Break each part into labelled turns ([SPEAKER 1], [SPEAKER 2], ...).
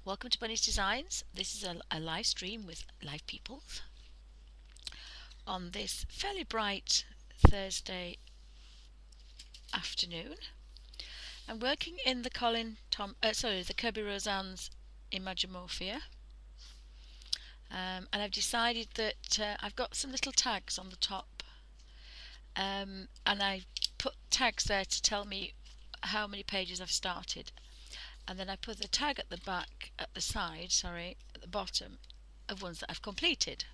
[SPEAKER 1] Welcome to Bunny's Designs. This is a live stream with live people on this fairly bright Thursday afternoon. I'm working in the the Kerby Rosanes Imagimorphia, and I've decided that I've got some little tags on the top, and I put tags there to tell me how many pages I've started, and then I put the tag at the bottom of ones that I've completed.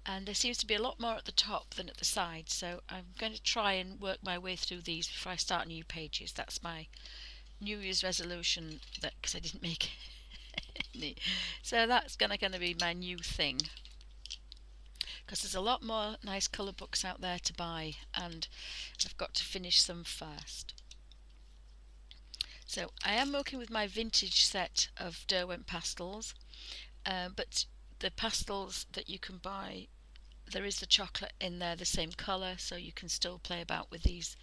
[SPEAKER 1] And there seems to be a lot more at the top than at the side, so I'm going to try and work my way through these before I start new pages. That's my New Year's resolution, that because I didn't make any. So that's going to be my new thing, because there's a lot more nice colour books out there to buy, and I've got to finish some first. So I am working with my vintage set of Derwent pastels, but the pastels that you can buy, there is the chocolate in there, the same colour, so you can still play about with these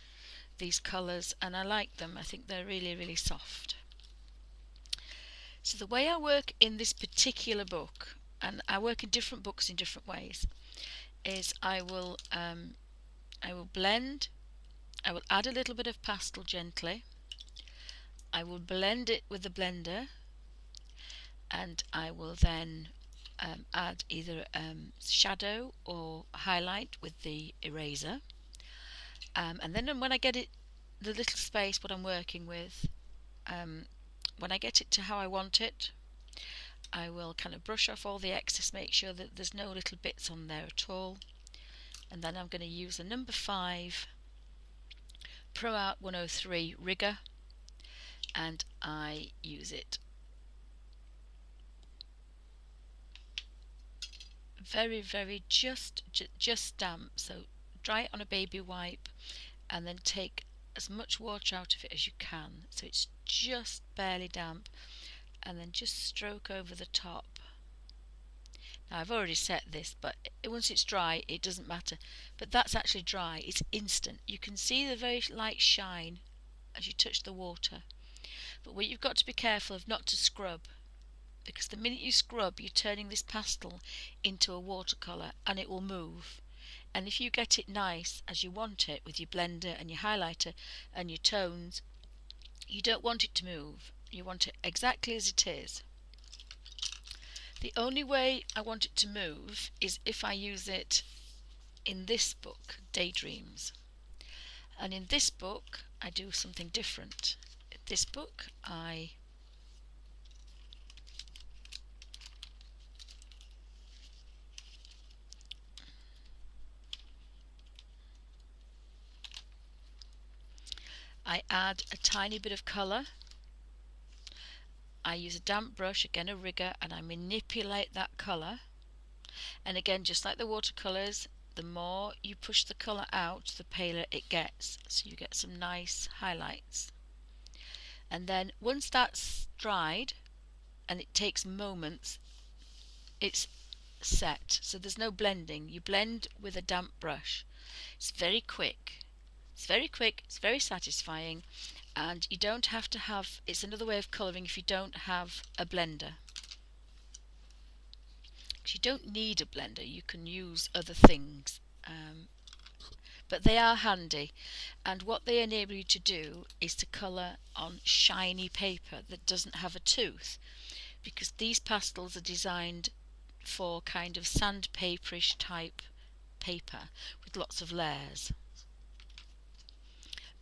[SPEAKER 1] colours, and I like them. I think they're really, really soft. So the way I work in this particular book, and I work in different books in different ways, is I will blend. I will add a little bit of pastel gently. I will blend it with the blender, and I will then add either shadow or highlight with the eraser. And then when I get it, the little space what I'm working with, when I get it to how I want it, I will kind of brush off all the excess, make sure that there's no little bits on there at all. And then I'm going to use a number 5 Pro Art 103 rigger, and I use it very, very just damp. So dry it on a baby wipe, and then take as much water out of it as you can, so it's just barely damp, and then just stroke over the top. Now I've already set this, but once it's dry it doesn't matter, but that's actually dry, it's instant. You can see the very light shine as you touch the water, but what you've got to be careful of not to scrub, because the minute you scrub you're turning this pastel into a watercolour and it will move. And if you get it nice as you want it with your blender and your highlighter and your tones, you don't want it to move. You want it exactly as it is. The only way I want it to move is if I use it in this book, Daydreams. And in this book I do something different. In this book I add a tiny bit of colour. I use a damp brush, again a rigger, and I manipulate that colour. And again, just like the watercolours, the more you push the colour out, the paler it gets. So you get some nice highlights. And then once that's dried, and it takes moments, it's set. So there's no blending. You blend with a damp brush. It's very quick. It's very satisfying, and you don't have to have, it's another way of colouring if you don't have a blender. Because you don't need a blender, you can use other things, but they are handy, and what they enable you to do is to colour on shiny paper that doesn't have a tooth, because these pastels are designed for kind of sandpaperish type paper with lots of layers.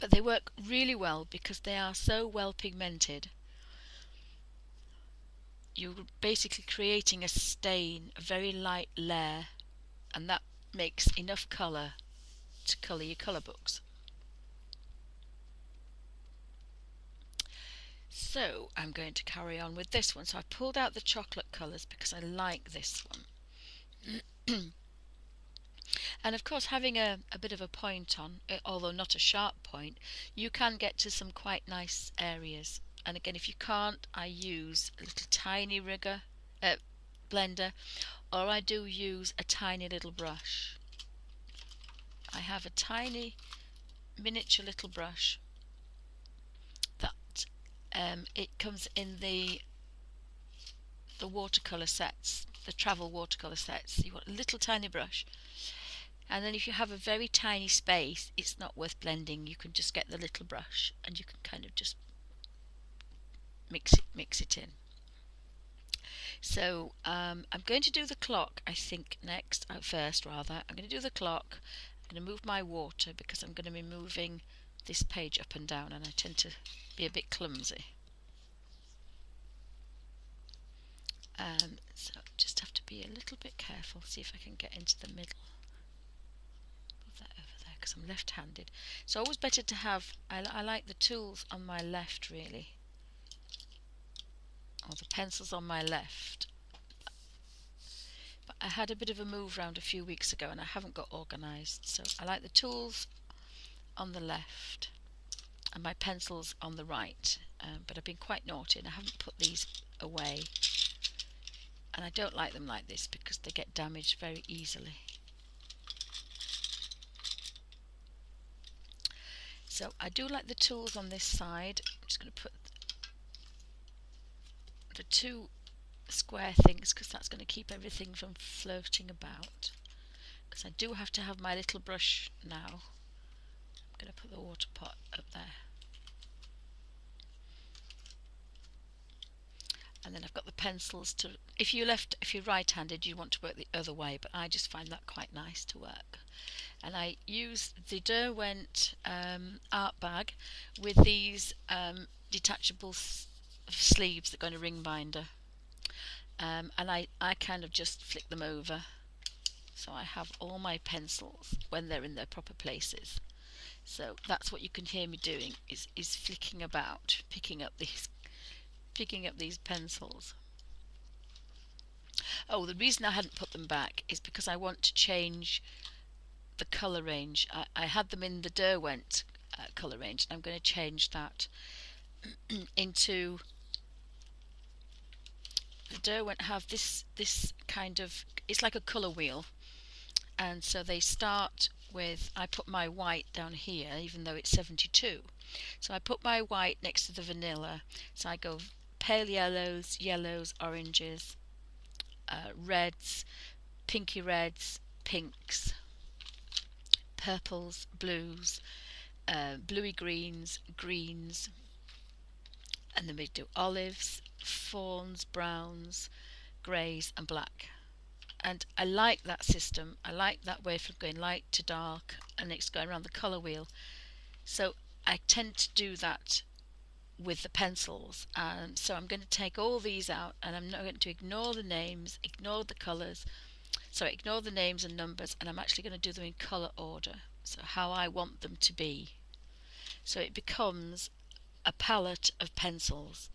[SPEAKER 1] But they work really well because they are so well pigmented. You're basically creating a stain, a very light layer, and that makes enough colour to colour your colour books. So I'm going to carry on with this one. So I pulled out the chocolate colours because I like this one. And of course, having a bit of a point on, although not a sharp point, you can get to some quite nice areas. And again, if you can't, I use a little tiny blender, or I do use a tiny little brush. I have a tiny miniature little brush that it comes in the the watercolour sets, the travel watercolour sets. You want a little tiny brush, and then if you have a very tiny space, it's not worth blending. You can just get the little brush and you can kind of just mix it in. So I'm going to do the clock, I think, next, first rather. I'm going to do the clock. I'm going to move my water because I'm going to be moving this page up and down, and I tend to be a bit clumsy. So just have to be a little bit careful, see if I can get into the middle. Move that over there because I'm left-handed. It's always better to have, I like the tools on my left really, or the pencils on my left. But I had a bit of a move round a few weeks ago and I haven't got organised, so I like the tools on the left and my pencils on the right, but I've been quite naughty and I haven't put these away, and I don't like them like this because they get damaged very easily. So I do like the tools on this side. I'm just going to put the two square things because that's going to keep everything from floating about, because I do have to have my little brush now. I'm going to put the water pot up there, and then I've got the pencils to, if you're right-handed you want to work the other way, but I just find that quite nice to work. And I use the Derwent art bag with these detachable sleeves that go in a ring binder, and I kind of just flick them over, so I have all my pencils when they're in their proper places. So that's what you can hear me doing, is flicking about, picking up these pencils. Oh, the reason I hadn't put them back is because I want to change the colour range. I had them in the Derwent colour range, and I'm going to change that into, the Derwent have this kind of, it's like a colour wheel, and so they start with, I put my white down here even though it's 72, so I put my white next to the vanilla, so I go pale yellows, oranges, reds, pinky reds, pinks, purples, blues, bluey greens, and then we do olives, fawns, browns, greys and black. And I like that system. I like that way from going light to dark, and it's going around the colour wheel. So I tend to do that with the pencils, and so I'm going to take all these out, and I'm not going to ignore the names, ignore the colours, sorry, ignore the names and numbers, and I'm actually going to do them in colour order, so how I want them to be. So it becomes a palette of pencils.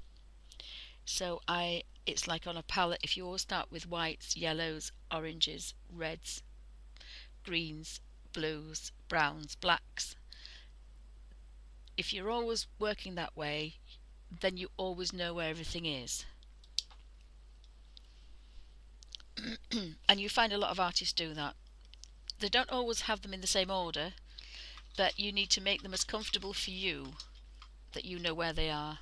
[SPEAKER 1] So it's like on a palette, if you all start with whites, yellows, oranges, reds, greens, blues, browns, blacks, if you're always working that way, then you always know where everything is. And you find a lot of artists do that. They don't always have them in the same order, but you need to make them as comfortable for you that you know where they are.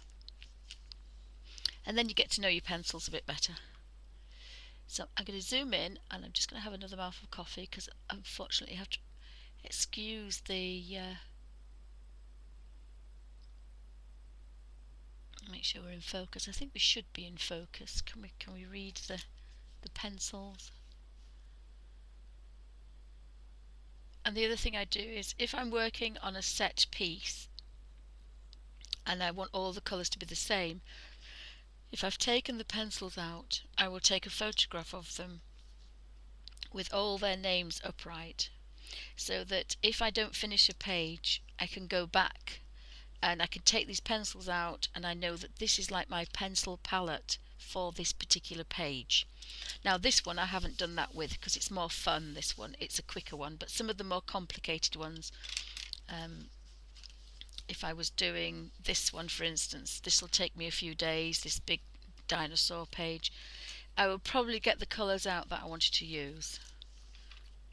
[SPEAKER 1] And then you get to know your pencils a bit better. So I'm going to zoom in, and I'm just going to have another mouthful of coffee because unfortunately I have to excuse the make sure we're in focus. I think we should be in focus. Can we read the pencils? And the other thing I do is, if I'm working on a set piece and I want all the colours to be the same, if I've taken the pencils out, I will take a photograph of them with all their names upright, so that if I don't finish a page, I can go back and I can take these pencils out, and I know that this is like my pencil palette for this particular page. Now this one I haven't done that with because it's more fun, this one, it's a quicker one, but some of the more complicated ones, if I was doing this one for instance, this will take me a few days, this big dinosaur page, I will probably get the colours out that I wanted to use,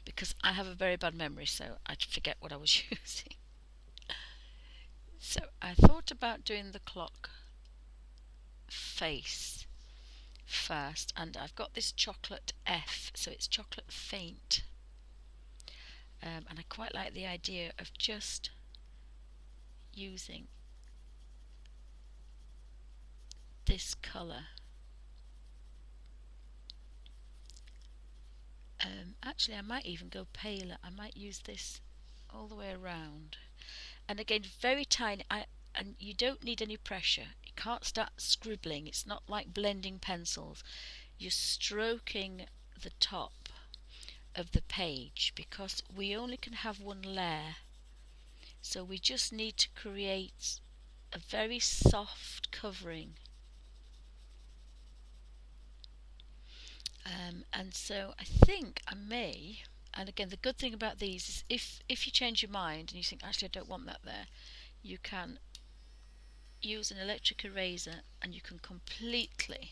[SPEAKER 1] because I have a very bad memory, so I'd forget what I was using. So I thought about doing the clock face, first, and I've got this chocolate F, so it's chocolate faint, and I quite like the idea of just using this colour. Actually, I might even go paler. I might use this all the way around, and again very tiny. And you don't need any pressure. You can't start scribbling. It's not like blending pencils. You're stroking the top of the page because we only can have one layer, so we just need to create a very soft covering. And so I think I may, and again the good thing about these is if you change your mind and you think actually I don't want that there, you can use an electric eraser and you can completely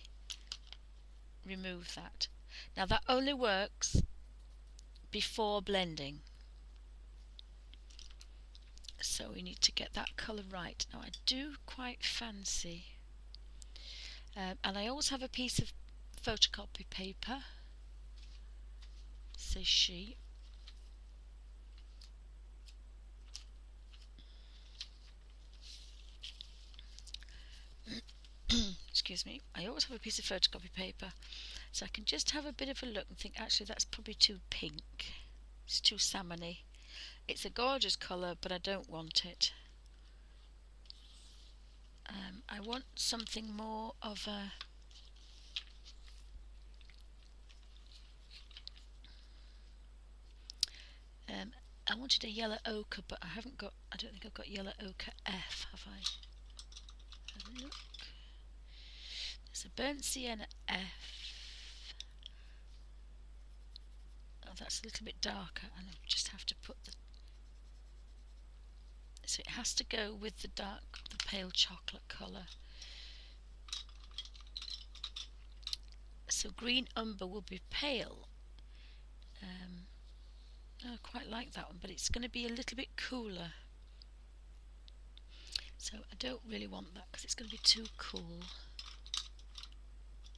[SPEAKER 1] remove that. Now that only works before blending, so we need to get that colour right. Now I do quite fancy, and I always have a piece of photocopy paper, says she. Excuse me. I always have a piece of photocopy paper, so I can just have a bit of a look and think actually that's probably too pink, it's too salmony. It's a gorgeous colour, but I don't want it. I want something more of a I wanted a yellow ochre, but I don't think I've got yellow ochre F, have I? Have a look. There's a burnt sienna F. Oh, that's a little bit darker, and I just have to put the. So it has to go with the pale chocolate colour. So green umber will be pale. I quite like that one, but it's going to be a little bit cooler. So I don't really want that because it's going to be too cool.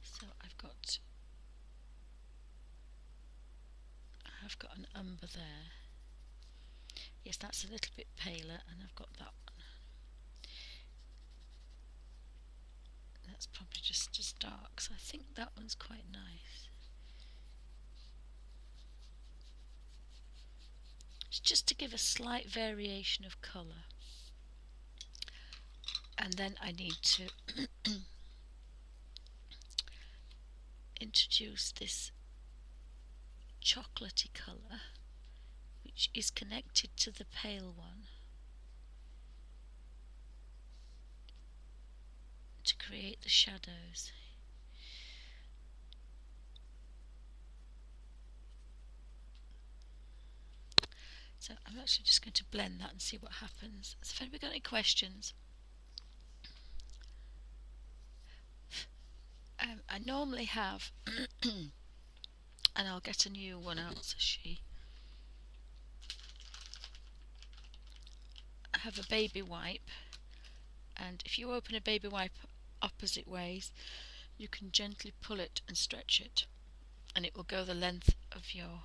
[SPEAKER 1] So I've got an umber there. Yes, that's a little bit paler, and I've got that one. That's probably just as dark, so I think that one's quite nice. It's just to give a slight variation of colour. And then I need to introduce this chocolatey colour, which is connected to the pale one, to create the shadows. So I'm actually just going to blend that and see what happens. So if anybody got any questions, I normally have, and I'll get a new one out, says she. I have a baby wipe, and if you open a baby wipe opposite ways, you can gently pull it and stretch it, and it will go the length of your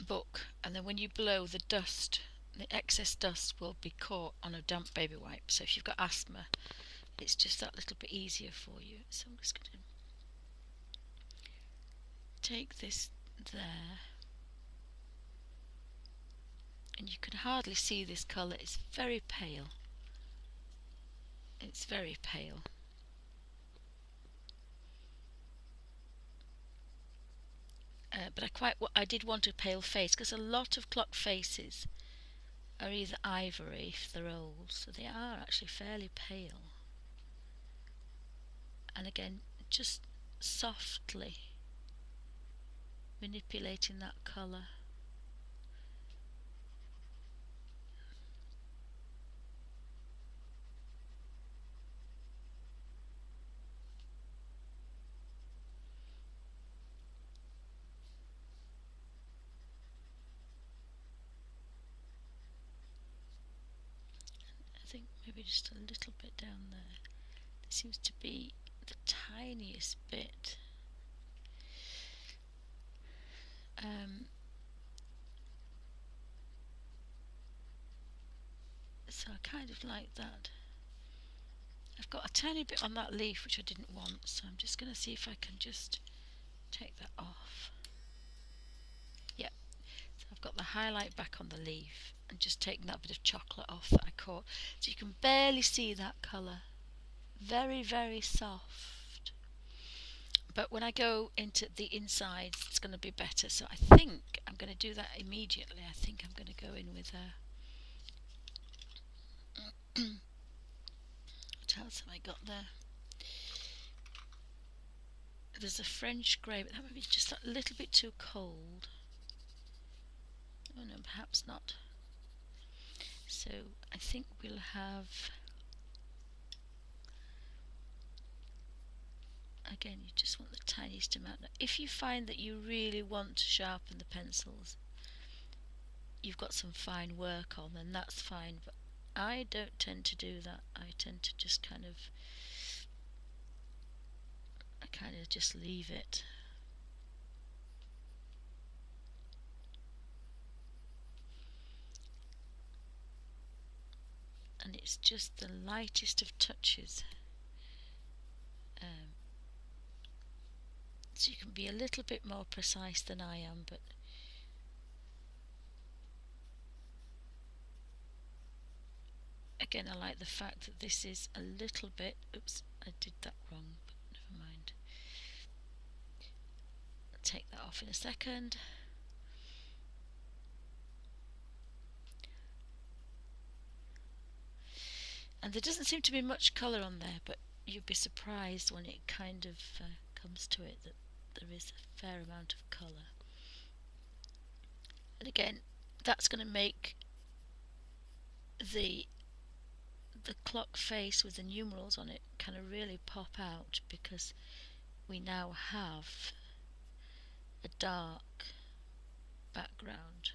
[SPEAKER 1] book, and then when you blow, the dust, the excess dust will be caught on a damp baby wipe. So if you've got asthma, it's just that little bit easier for you. So I'm just going to take this there, and you can hardly see this colour. It's very pale. It's very pale. But I did want a pale face, because a lot of clock faces are either ivory if they're old, so they are actually fairly pale. And again, just softly manipulating that colour. I think maybe just a little bit down there. seems to be the tiniest bit. So I kind of like that. I've got a tiny bit on that leaf which I didn't want, so I'm just going to see if I can just take that off. Yep, so I've got the highlight back on the leaf and just taking that bit of chocolate off that I caught. So you can barely see that colour. Very, very soft. But when I go into the insides, it's going to be better. So I think I'm going to do that immediately. I think I'm going to go in with a... What else have I got there? There's a French grey, but that might be just a little bit too cold. Oh no, perhaps not. So I think we'll have... Again, you just want the tiniest amount. Now, if you find that you really want to sharpen the pencils, you've got some fine work on, then that's fine. But I don't tend to do that. I tend to just kind of just leave it. And it's just the lightest of touches. So you can be a little bit more precise than I am, but again, I like the fact that this is a little bit... Oops, I did that wrong, but never mind. I'll take that off in a second. And there doesn't seem to be much colour on there, but you'd be surprised when it kind of comes to it that there is a fair amount of colour. And again, that's going to make the clock face with the numerals on it kind of really pop out, because we now have a dark background.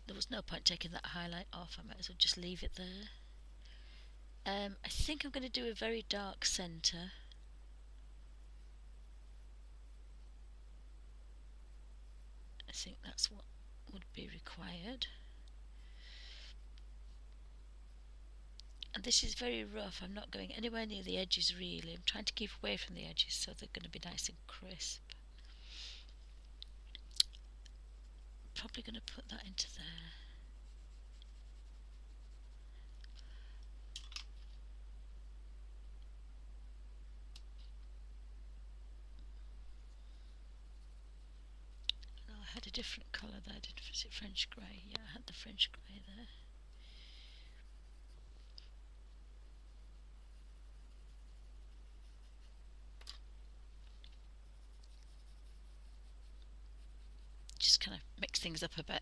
[SPEAKER 1] There was no point taking that highlight off, I might as well just leave it there. I think I'm going to do a very dark centre. I think that's what would be required. And this is very rough. I'm not going anywhere near the edges really. I'm trying to keep away from the edges so they're going to be nice and crisp. Probably going to put that into there. Oh, I had a different colour there, was it French grey? Yeah, I had the French grey there. Just kind of mix things up a bit.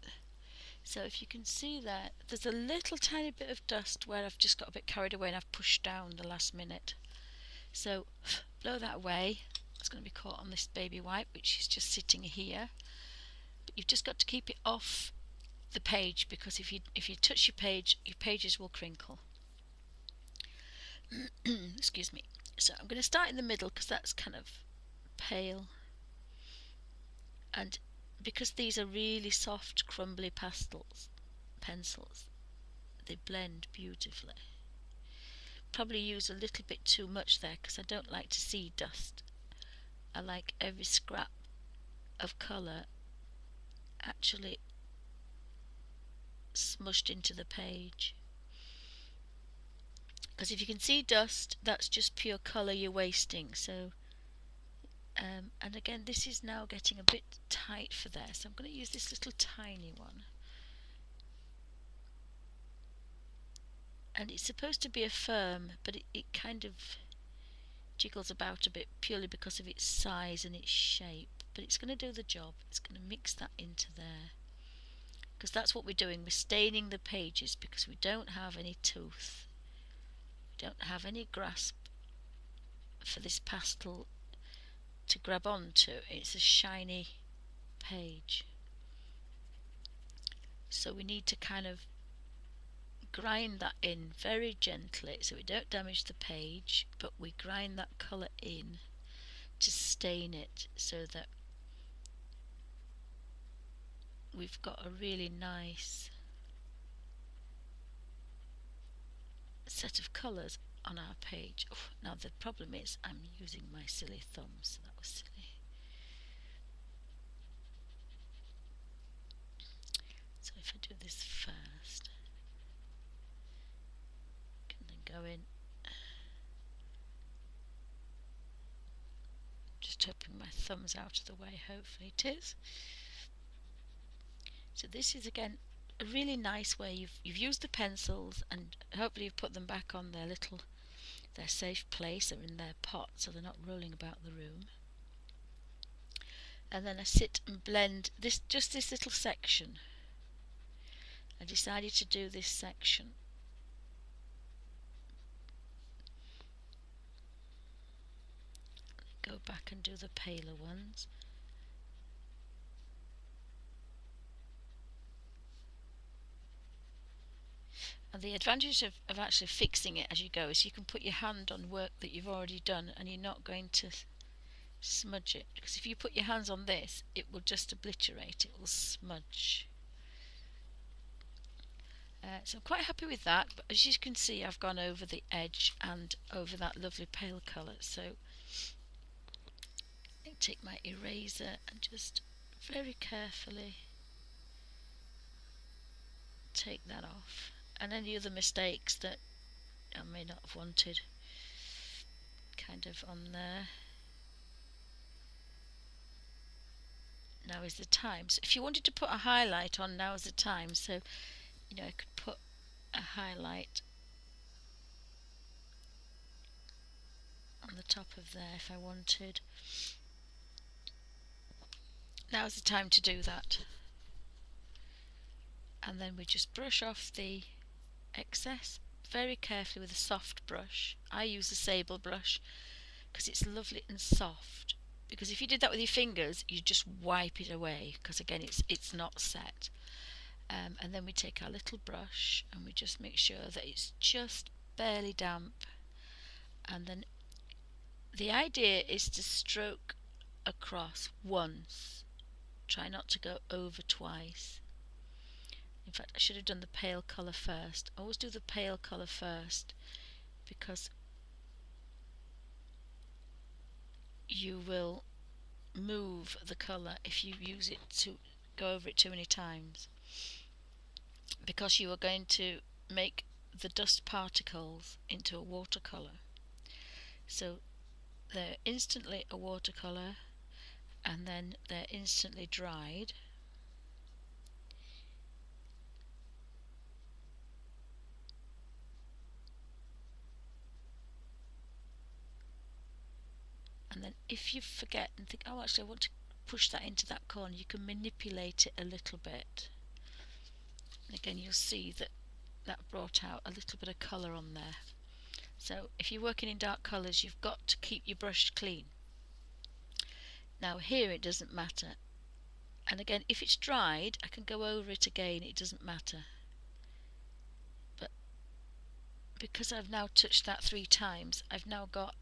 [SPEAKER 1] So if you can see that, there's a little tiny bit of dust where I've just got a bit carried away and I've pushed down the last minute. So blow that away. It's going to be caught on this baby wipe, which is just sitting here. But you've just got to keep it off the page, because if you touch your pages will crinkle. Excuse me. So I'm going to start in the middle because that's kind of pale, and because these are really soft crumbly pencils, they blend beautifully. Probably use a little bit too much there because I don't like to see dust. I like every scrap of colour actually smushed into the page, because if you can see dust, that's just pure colour you're wasting. So and again, this is now getting a bit tight for there, so I'm going to use this little tiny one, and it's supposed to be a firm, but it kind of jiggles about a bit purely because of its size and its shape, but it's going to do the job. It's going to mix that into there, because that's what we're doing. We're staining the pages because we don't have any tooth, we don't have any grasp for this pastel to grab onto. It's a shiny page, so we need to kind of grind that in very gently so we don't damage the page, but we grind that colour in to stain it so that we've got a really nice set of colours on our page. Oh, now the problem is I'm using my silly thumbs, so that was silly. So if I do this first, I can then go in, just hoping my thumb's out of the way, hopefully it is. So this is again a really nice way you've used the pencils and hopefully you've put them back on their safe place or in their pot so they're not rolling about the room. And then I sit and blend just this little section. I decided to do this section. Go back and do the paler ones. And the advantage of actually fixing it as you go is you can put your hand on work that you've already done and you're not going to smudge it, because if you put your hands on this it will just obliterate, it will smudge. So I'm quite happy with that, but as you can see I've gone over the edge and over that lovely pale colour, so I take my eraser and just very carefully take that off, and any other mistakes that I may not have wanted kind of on there. Now is the time. So if you wanted to put a highlight on, now is the time. So I could put a highlight on the top of there if I wanted. Now's the time to do that. And then we just brush off the excess very carefully with a soft brush. I use a sable brush because it's lovely and soft. Because if you did that with your fingers, you just wipe it away because again it's not set. And then we take our little brush and we just make sure that it's just barely damp, and then the idea is to stroke across once, try not to go over twice. In fact, I should have done the pale colour first. Always do the pale colour first because you will move the colour if you use it to go over it too many times, because you are going to make the dust particles into a watercolour. So they're instantly a watercolour and then they're instantly dried. And then if you forget and think, oh actually I want to push that into that corner, you can manipulate it a little bit. And again you'll see that brought out a little bit of colour on there. So if you're working in dark colours, you've got to keep your brush clean. Now here it doesn't matter, and again if it's dried I can go over it again, it doesn't matter. But because I've now touched that 3 times, I've now got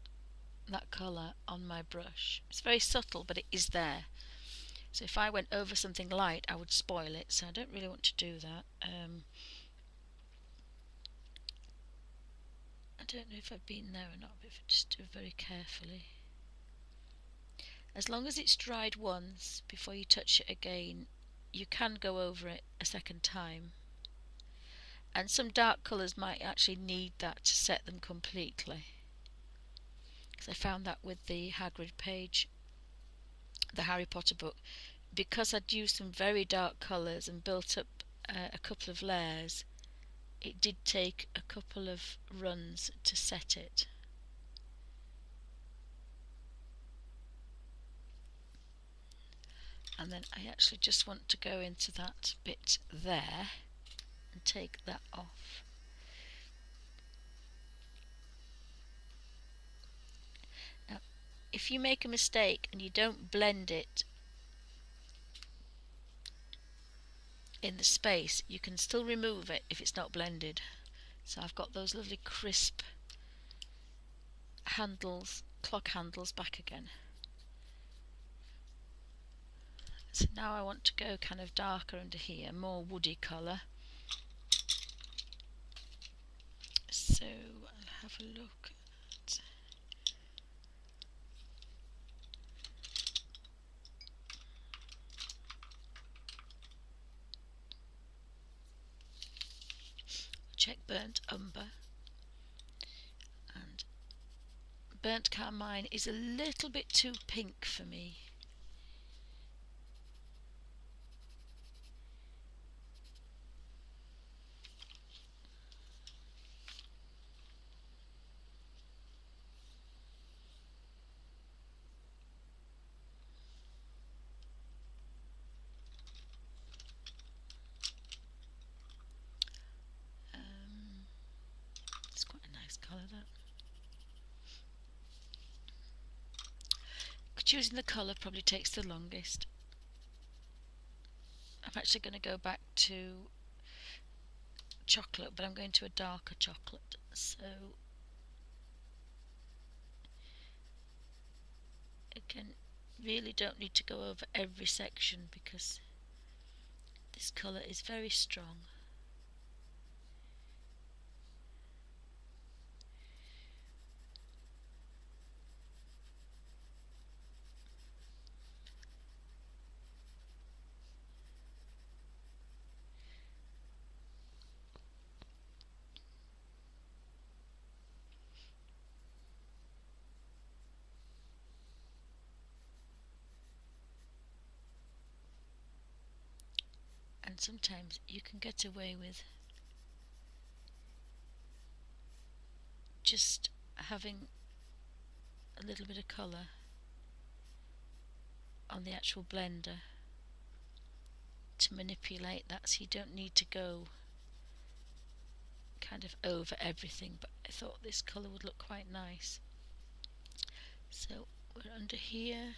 [SPEAKER 1] that colour on my brush. It's very subtle, but it is there. So if I went over something light I would spoil it, so I don't really want to do that. I don't know if I've been there or not, but if I just do it very carefully. As long as it's dried once before you touch it again, you can go over it a second time. And some dark colours might actually need that to set them completely. Because I found that with the Hagrid page, the Harry Potter book, because I'd used some very dark colours and built up a couple of layers, it did take a couple of runs to set it. And then I actually just want to go into that bit there and take that off. Now if you make a mistake and you don't blend it in the space, you can still remove it if it's not blended. So I've got those lovely crisp handles, clock handles back again. So now I want to go kind of darker under here, more woody colour. So I'll have a look at check burnt umber, and burnt carmine is a little bit too pink for me. It's quite a nice colour, that. Choosing the colour probably takes the longest. I'm actually going to go back to chocolate, but I'm going to a darker chocolate. So again, really don't need to go over every section because this colour is very strong. And sometimes you can get away with just having a little bit of colour on the actual blender to manipulate that, so you don't need to go kind of over everything, but I thought this colour would look quite nice. So we're under here,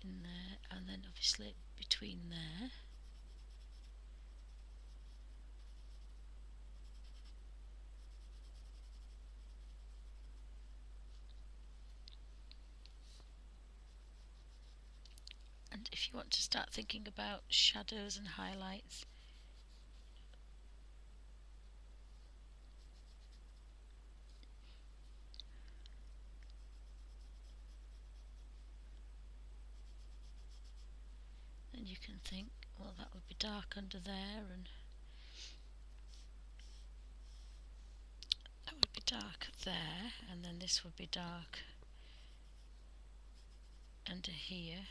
[SPEAKER 1] in there, and then obviously between there. And if you want to start thinking about shadows and highlights, then you can think, well, that would be dark under there, and that would be dark there, and then this would be dark under here.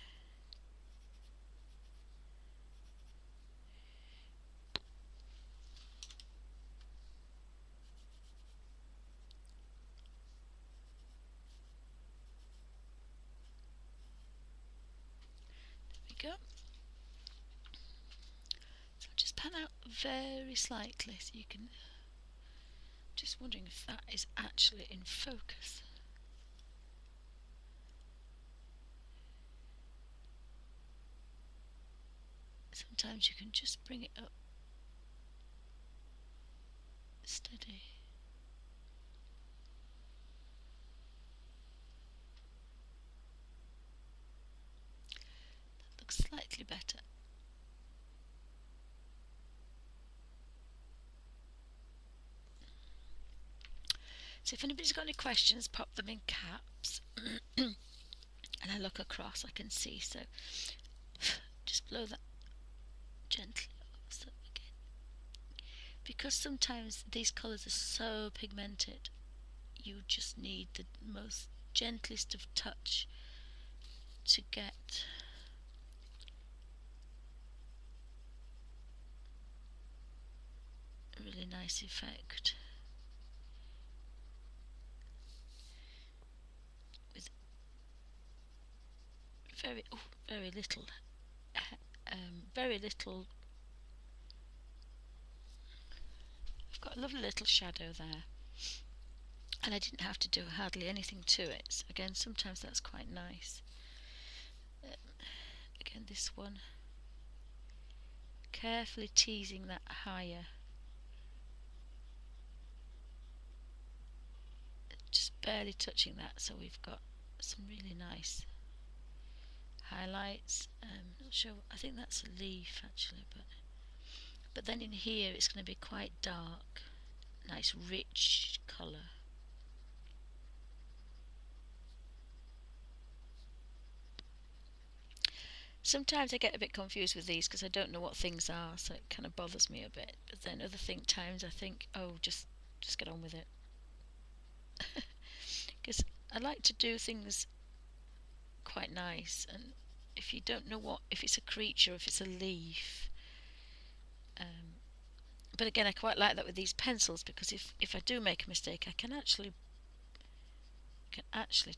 [SPEAKER 1] There we go. So just pan out very slightly so you can, just wondering if that is actually in focus. Sometimes you can just bring it up steady. That looks slightly better. So if anybody's got any questions, pop them in caps and I look across, I can see. So just blow that gently off. So again, because sometimes these colours are so pigmented, you just need the most gentlest of touch to get a really nice effect. With very little, very little. I've got a lovely little shadow there, and I didn't have to do hardly anything to it. So again, sometimes that's quite nice. Again, this one. carefully teasing that higher, just barely touching that, so we've got some really nice highlights. Not sure, I think that's a leaf actually, but then in here it's going to be quite dark, nice rich colour. Sometimes I get a bit confused with these because I don't know what things are, so it kind of bothers me a bit. But then other times I think, oh, just get on with it, because I like to do things quite nice. And if you don't know if it's a creature, if it's a leaf, but again, I quite like that with these pencils, because if I do make a mistake, I can actually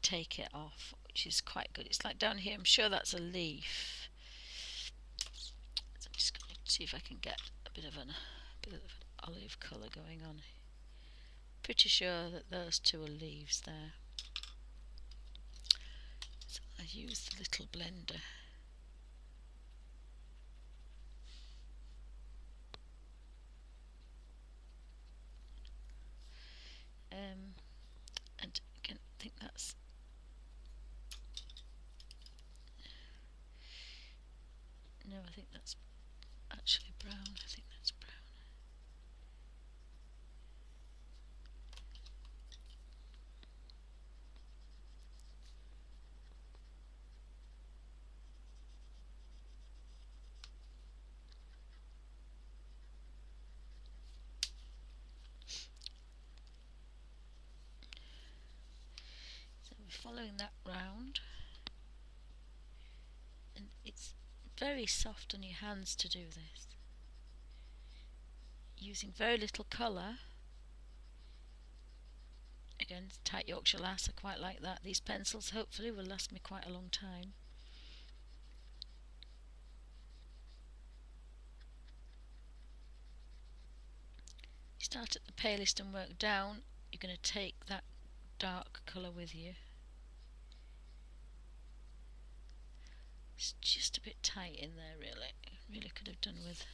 [SPEAKER 1] take it off, which is quite good. It's like down here, I'm sure that's a leaf. So I'm just going to see if I can get a bit of an olive colour going on. Pretty sure that those two are leaves there. So I use the little blender. And again, I think that's I think that's actually brown. I think that's brown. So we're following that round, and it's very soft on your hands to do this, using very little colour. Again, tight Yorkshire lass, I quite like that. These pencils hopefully will last me quite a long time. You start at the palest and work down. You're going to take that dark colour with you. It's just a bit tight in there, really. Really could have done with.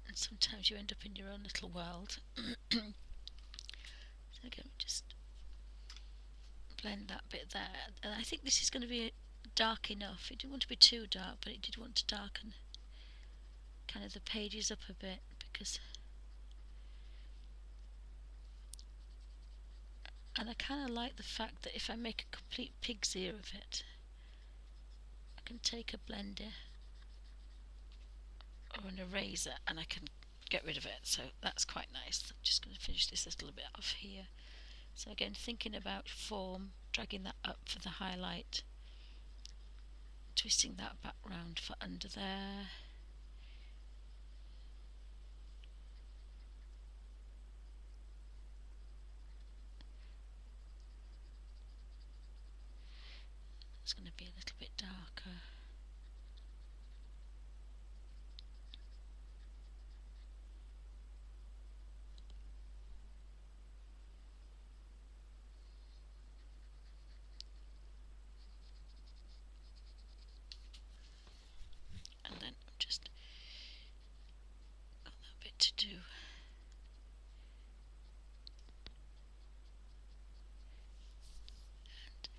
[SPEAKER 1] And sometimes you end up in your own little world. So again, just blend that bit there. And I think this is going to be dark enough. It didn't want to be too dark, but it did want to darken kind of the pages up a bit, because and I kind of like the fact that if I make a complete pig's ear of it, I can take a blender or an eraser and I can get rid of it, so that's quite nice. I'm just going to finish this little bit off here. So again, thinking about form, dragging that up for the highlight, twisting that back round for under there. It's going to be a little bit darker. And then I've just got that bit to do.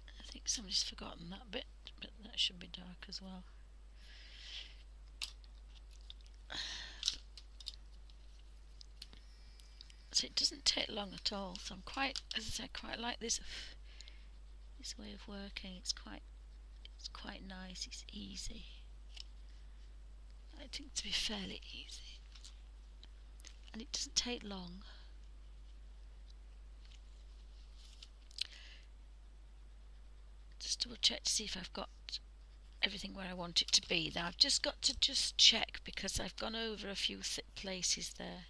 [SPEAKER 1] And I think somebody's forgotten that bit, but that should be dark as well. So it doesn't take long at all. So I'm quite, as I said, quite like this way of working. It's quite nice. It's easy. I think to be fairly easy, and it doesn't take long. Just double check to see if I've got everything where I want it to be. Now I've just got to check, because I've gone over a few places there.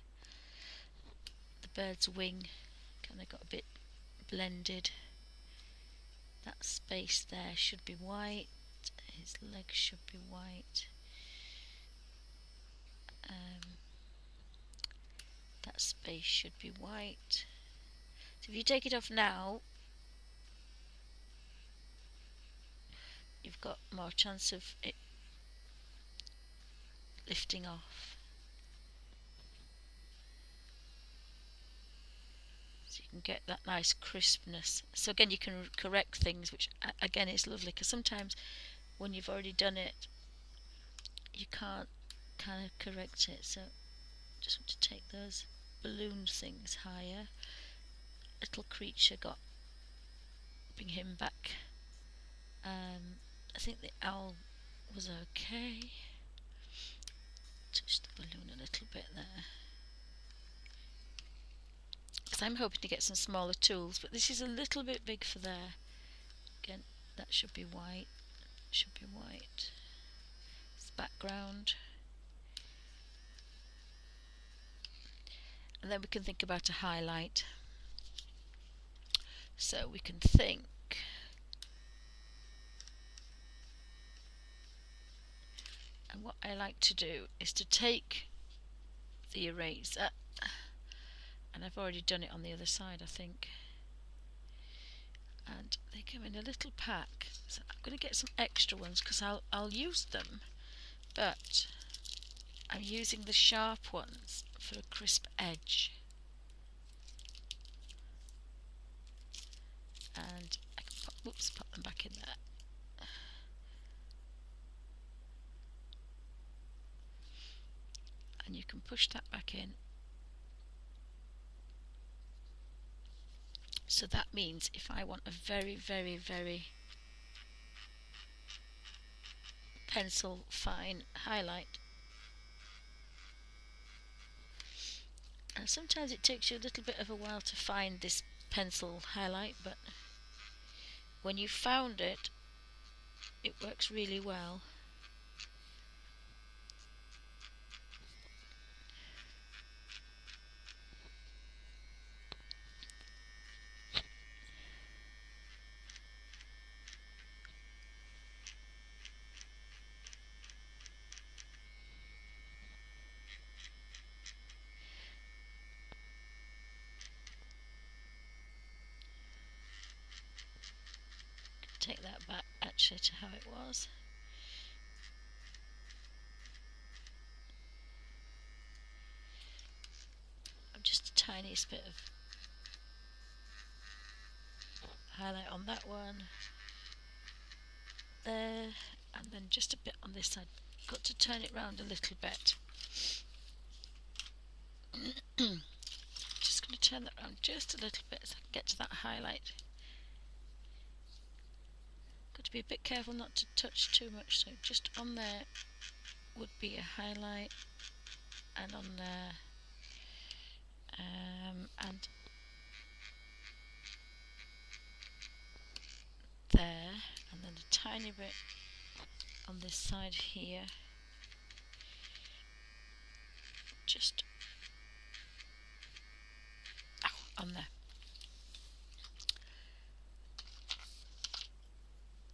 [SPEAKER 1] The bird's wing kind of got a bit blended. That space there should be white. His legs should be white. That space should be white. So if you take it off now, you've got more chance of it lifting off. So you can get that nice crispness. So again, you can correct things, which again is lovely, because sometimes when you've already done it, you can't kind of correct it. So just want to take those balloon things higher. Little creature bring him back. I think the owl was okay. Touch the balloon a little bit there, because I'm hoping to get some smaller tools, but this is a little bit big for there. Again, that should be white. Should be white. It's background. And then we can think about a highlight. So we can think, and what I like to do is to take the eraser, and I've already done it on the other side, I think, and they come in a little pack. So I'm going to get some extra ones because I'll use them, but I'm using the sharp ones for a crisp edge. And I can pop them back in there. And you can push that back in. So that means if I want a very, very, very pencil fine highlight, and sometimes it takes you a little bit of a while to find this pencil highlight, but when you've found it, it works really well. Take that back actually to how it was. Just the tiniest bit of highlight on that one there, and then just a bit on this side. Got to turn it round a little bit. Just going to turn that around just a little bit so I can get to that highlight. Got to be a bit careful not to touch too much, so just on there would be a highlight, and on there, and there, and then a tiny bit on this side here, just on there.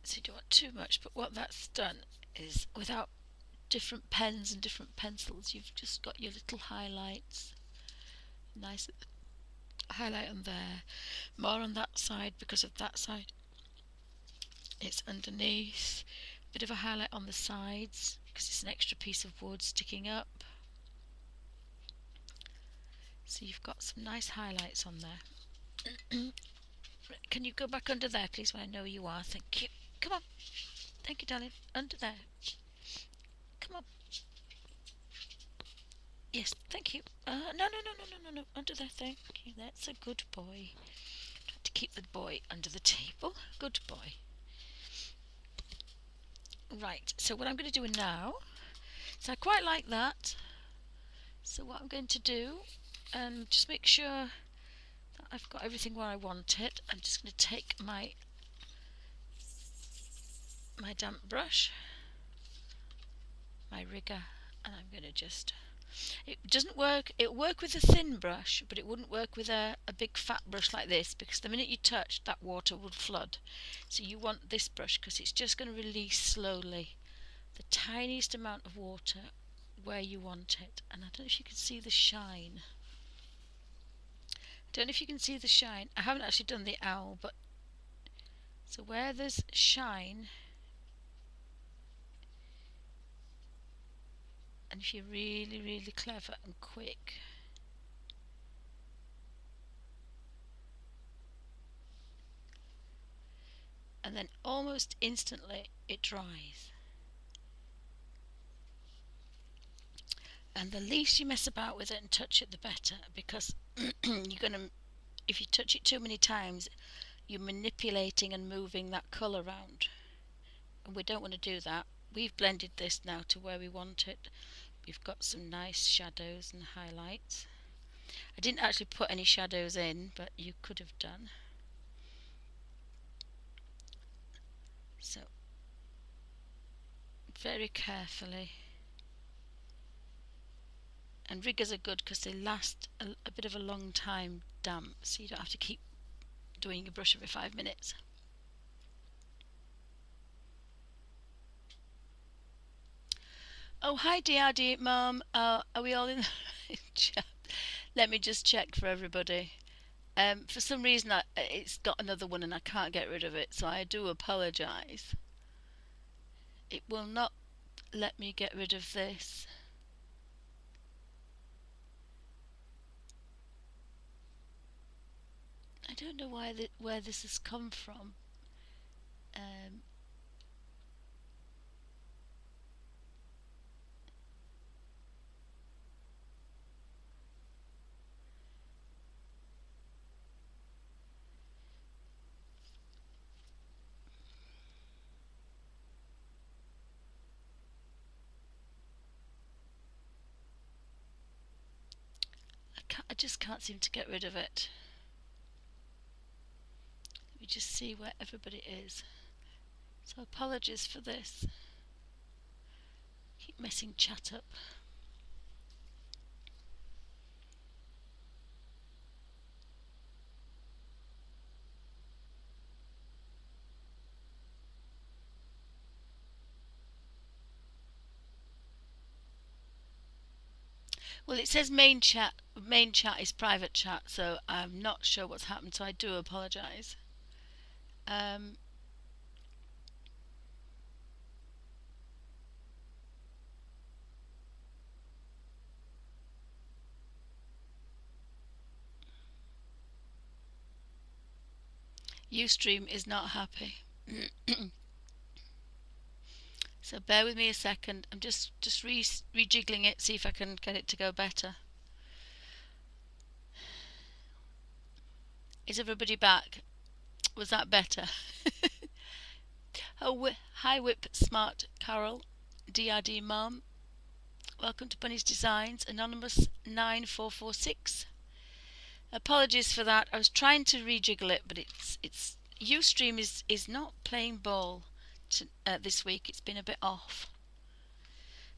[SPEAKER 1] So you don't want too much, but what that's done is, without different pens and different pencils, you've just got your little highlights. Nice highlight on there, more on that side because of that side it's underneath, bit of a highlight on the sides because it's an extra piece of wood sticking up. So you've got some nice highlights on there. Can you go back under there please when I know you are? Thank you. Come on. Thank you darling. Under there. Come on. Yes, thank you. No. Under there, thank you. That's a good boy. Try to keep the boy under the table. Good boy. Right, so what I'm going to do now, so I quite like that. So what I'm going to do, just make sure that I've got everything where I want it. I'm just going to take my damp brush, my rigger, and I'm going to just, it doesn't work, it'll work with a thin brush, but it wouldn't work with a big fat brush like this, because the minute you touch, that water would flood. So you want this brush because it's just going to release slowly the tiniest amount of water where you want it. And I don't know if you can see the shine. Don't know if you can see the shine. I haven't actually done the owl, but so where there's shine, and if you're really, really clever and quick, and then almost instantly it dries. And the least you mess about with it and touch it, the better, because you're gonna, if you touch it too many times, you're manipulating and moving that colour around, and we don't want to do that. We've blended this now to where we want it. We've got some nice shadows and highlights. I didn't actually put any shadows in, but you could have done. So very carefully. And riggers are good because they last a bit of a long time damp, so you don't have to keep doing your brush every 5 minutes. Oh, hi DRD Mum. Are we all in the chat? Let me just check for everybody. For some reason it's got another one and I can't get rid of it, so I do apologise. It will not let me get rid of this. I don't know where this has come from. I just can't seem to get rid of it. Let me just see where everybody is. So apologies for this. Keep messing chat up. Well, it says main chat. Main chat is private chat, so I'm not sure what's happened. So I do apologise. Ustream is not happy. So bear with me a second. I'm just rejiggling it, see if I can get it to go better. Is everybody back? Was that better? Oh, hi Whip Smart Carol, DRD Mum. Welcome to Bunny's Designs, Anonymous 9446. Apologies for that. I was trying to rejiggle it, but it's Ustream is not playing ball this week. It's been a bit off.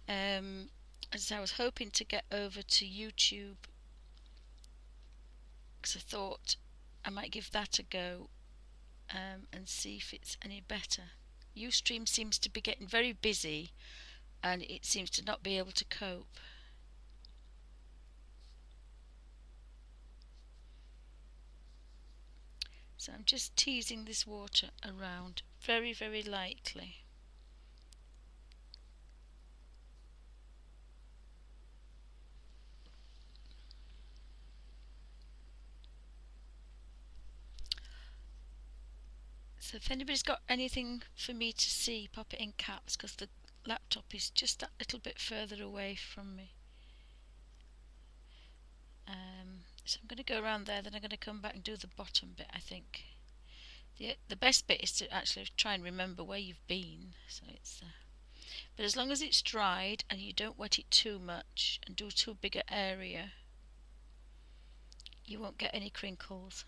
[SPEAKER 1] As I was hoping to get over to YouTube, because I thought I might give that a go and see if it's any better. Ustream seems to be getting very busy, and it seems to not be able to cope. So I'm just teasing this water around very, very lightly. So if anybody's got anything for me to see, pop it in caps, because the laptop is just that little bit further away from me. So I'm going to go around there, then I'm going to come back and do the bottom bit, I think. The best bit is to actually try and remember where you've been. So it's, but as long as it's dried and you don't wet it too much and do too big an area, you won't get any crinkles.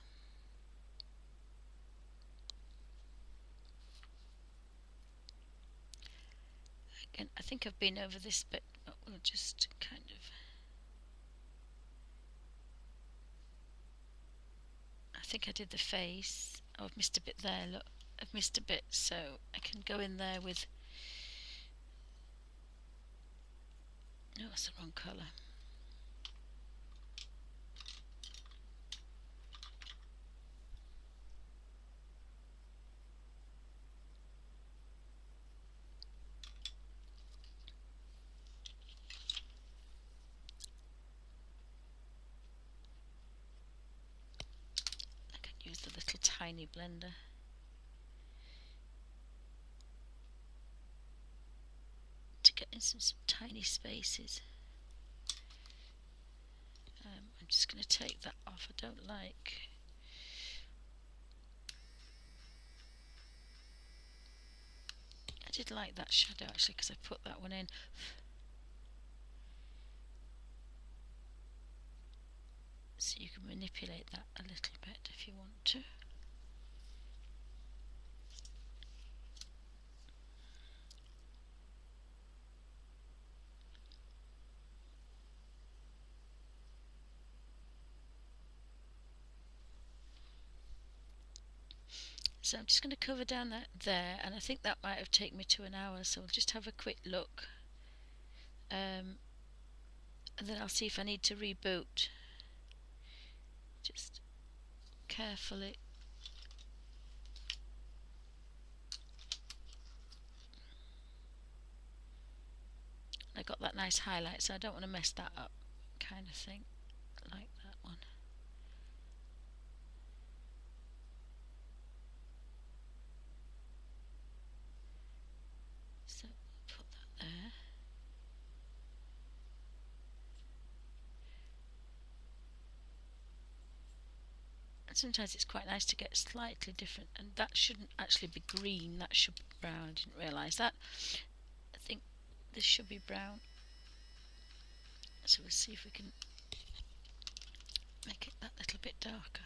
[SPEAKER 1] Again, I think I've been over this bit, but we'll just kind of... I think I did the face. Oh, I've missed a bit there, look. I've missed a bit, so I can go in there with... No, that's the wrong colour. tiny blender. To get in some tiny spaces. I'm just going to take that off. I don't like. I did like that shadow actually because I put that one in. So you can manipulate that a little bit if you want to. So I'm just going to cover down that there, and I think that might have taken me to an hour, so we'll just have a quick look. And then I'll see if I need to reboot. Just carefully. I got that nice highlight, so I don't want to mess that up, kind of thing, like that one. So put that there. And sometimes it's quite nice to get slightly different, and that shouldn't actually be green, that should be brown. I didn't realise that. I think this should be brown. So we'll see if we can make it that little bit darker.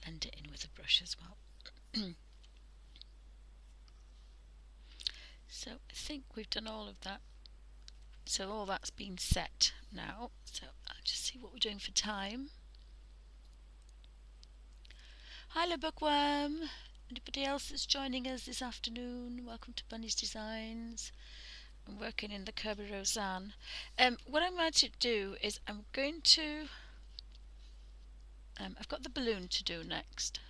[SPEAKER 1] Blend it in with a brush as well. So I think we've done all of that. So all that's been set now. So I'll just see what we're doing for time. Hi, Bookworm. Anybody else that's joining us this afternoon? Welcome to Bunny's Designs. I'm working in the Kerby Rosanes. What I'm going to do is I'm going to. I've got the balloon to do next,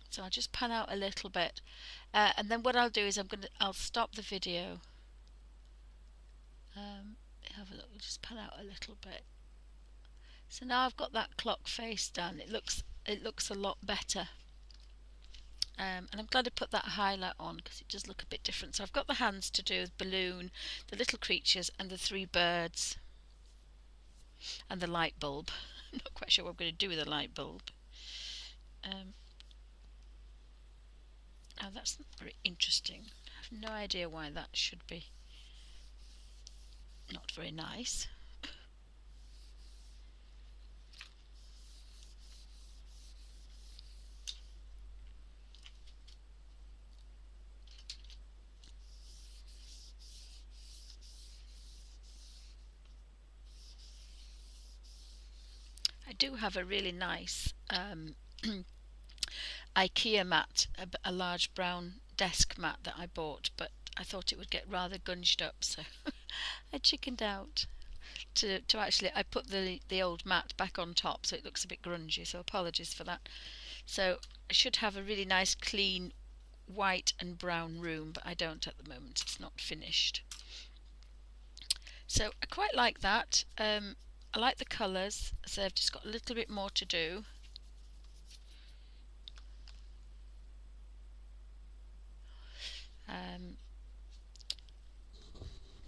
[SPEAKER 1] so I'll just pan out a little bit, and then what I'll do is I'll stop the video. Have a look. We'll just pan out a little bit. So now I've got that clock face done. It looks a lot better. And I'm glad I put that highlight on because it does look a bit different. So I've got the hands to do, the balloon, the little creatures, and the 3 birds, and the light bulb. I'm not quite sure what I'm going to do with the light bulb. Oh, that's not very interesting. I have no idea why that should be not very nice. I do have a really nice IKEA mat, a large brown desk mat that I bought, but I thought it would get rather gunged up, so I chickened out to actually, I put the old mat back on top, so it looks a bit grungy, so apologies for that. So I should have a really nice clean white and brown room, but I don't at the moment. It's not finished. So I quite like that. I like the colours, so I've just got a little bit more to do.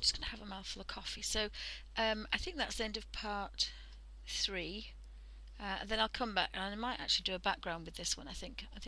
[SPEAKER 1] Just going to have a mouthful of coffee. So I think that's the end of part 3. And then I'll come back and I might actually do a background with this one. I think